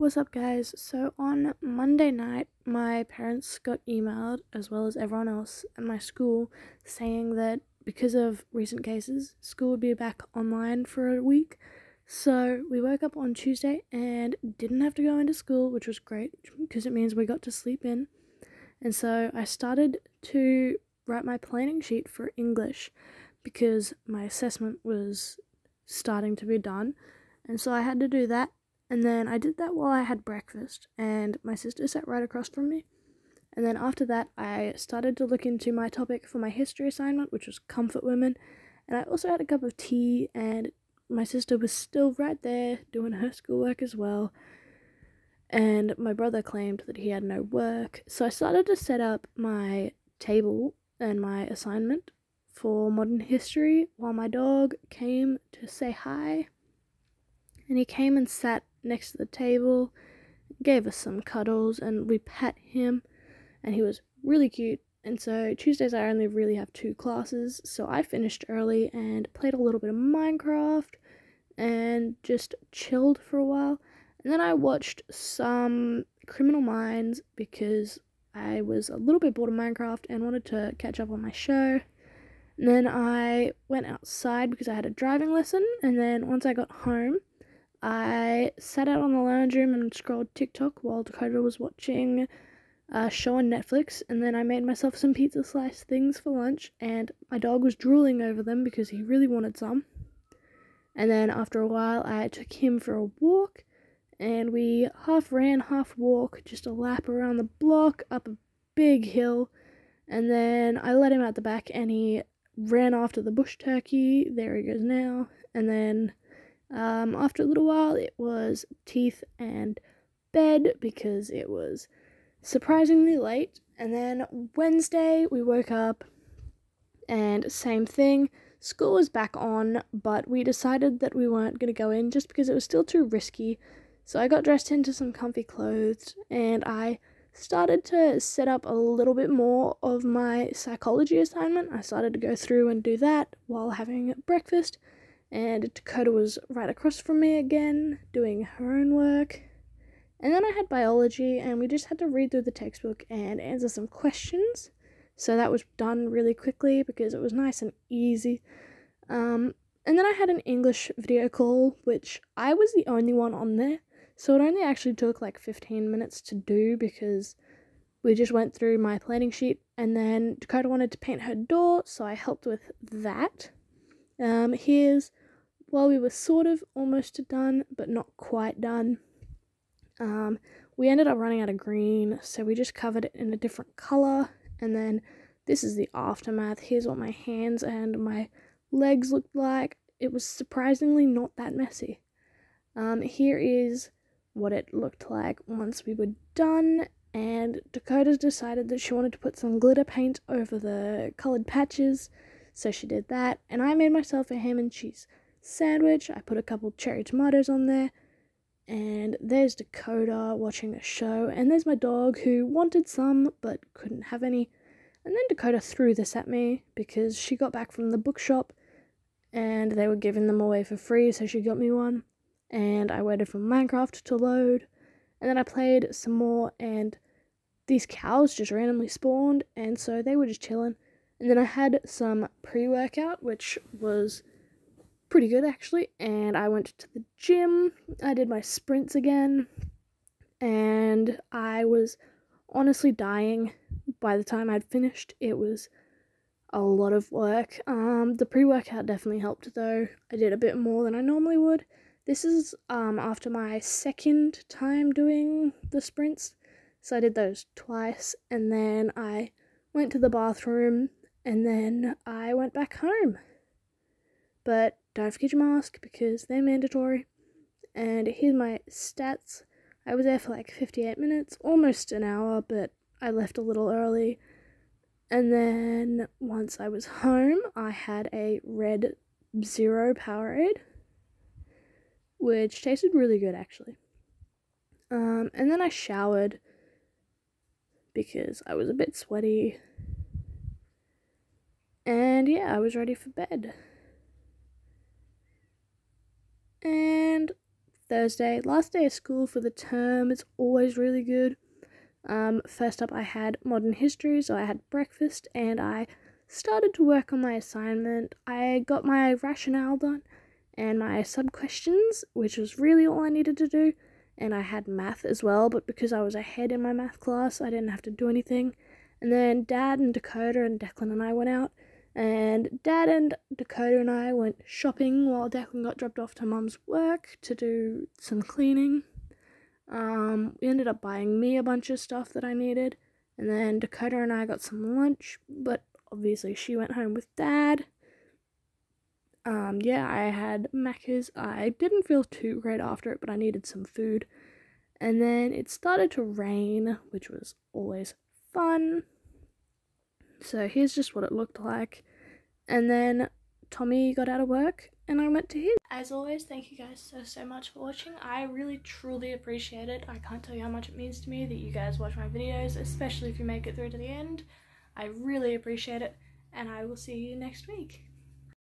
what's up, guys? So, on Monday night, my parents got emailed, as well as everyone else at my school, saying that because of recent cases, school would be back online for a week. So, we woke up on Tuesday and didn't have to go into school, which was great because it means we got to sleep in. And so, I started to write my planning sheet for English because my assessment was starting to be done. And so, I had to do that. And then I did that while I had breakfast, and my sister sat right across from me. And then after that, I started to look into my topic for my history assignment, which was comfort women. And I also had a cup of tea, and my sister was still right there doing her schoolwork as well. And my brother claimed that he had no work. So I started to set up my table and my assignment for modern history while my dog came to say hi. And he came and sat next to the table, gave us some cuddles, and we pet him, and he was really cute. And so Tuesdays I only really have 2 classes, so I finished early and played a little bit of Minecraft and just chilled for a while. And then I watched some Criminal Minds because I was a little bit bored of Minecraft and wanted to catch up on my show. And then I went outside because I had a driving lesson, and then once I got home, I sat out on the lounge room and scrolled TikTok while Dakota was watching a show on Netflix, and then I made myself some pizza slice things for lunch, and my dog was drooling over them because he really wanted some. And then after a while, I took him for a walk, and we half ran, half walked, just a lap around the block, up a big hill, and then I let him out the back, and he ran after the bush turkey. There he goes now. And then after a little while, it was teeth and bed because it was surprisingly late. And then Wednesday, we woke up and same thing. School was back on, but we decided that we weren't going to go in just because it was still too risky. So I got dressed into some comfy clothes and I started to set up a little bit more of my psychology assignment. I started to go through and do that while having breakfast. And Dakota was right across from me again, doing her own work. And then I had biology, and we just had to read through the textbook and answer some questions. So that was done really quickly because it was nice and easy. And then I had an English video call, which I was the only one on there. So it only actually took like 15 minutes to do because we just went through my planning sheet. And then Dakota wanted to paint her door, so I helped with that. Here's while we were sort of almost done, but not quite done. We ended up running out of green, so we just covered it in a different color. And then this is the aftermath. Here's what my hands and my legs looked like. It was surprisingly not that messy. Here is what it looked like once we were done. And Dakota decided that she wanted to put some glitter paint over the colored patches, so she did that. And I made myself a ham and cheese sandwich. I put a couple cherry tomatoes on there, and there's Dakota watching a show, and there's my dog who wanted some but couldn't have any. And then Dakota threw this at me because she got back from the bookshop and they were giving them away for free, so she got me one. And I waited for Minecraft to load, and then I played some more, and these cows just randomly spawned, and so they were just chilling. And then I had some pre-workout, which was pretty good actually, and I went to the gym. I did my sprints again, and I was honestly dying by the time I'd finished. It was a lot of work. The pre-workout definitely helped though. I did a bit more than I normally would. This is after my second time doing the sprints, so I did those twice, and then I went to the bathroom, and then I went back home. But don't forget your mask because they're mandatory. And here's my stats. I was there for like 58 minutes, almost an hour, but I left a little early. And then once I was home, I had a red Zero Powerade, which tasted really good actually. And then I showered because I was a bit sweaty. And yeah, I was ready for bed. And Thursday, last day of school for the term. It's always really good. First up I had modern history, so I had breakfast and I started to work on my assignment. I got my rationale done and my sub-questions, which was really all I needed to do, and I had math as well, but because I was ahead in my math class, I didn't have to do anything. And then Dad and Dakota and Declan and I went out, and Dad and Dakota and I went shopping while Declan got dropped off to Mum's work to do some cleaning. We ended up buying me a bunch of stuff that I needed, and then Dakota and I got some lunch, but obviously she went home with Dad. I had Macca's. I didn't feel too great after it, but I needed some food. And then it started to rain, which was always fun. So here's just what it looked like. And then Tommy got out of work and I went to his. As always, thank you guys so much for watching. I really truly appreciate it. I can't tell you how much it means to me that you guys watch my videos, especially if you make it through to the end. I really appreciate it, and I will see you next week.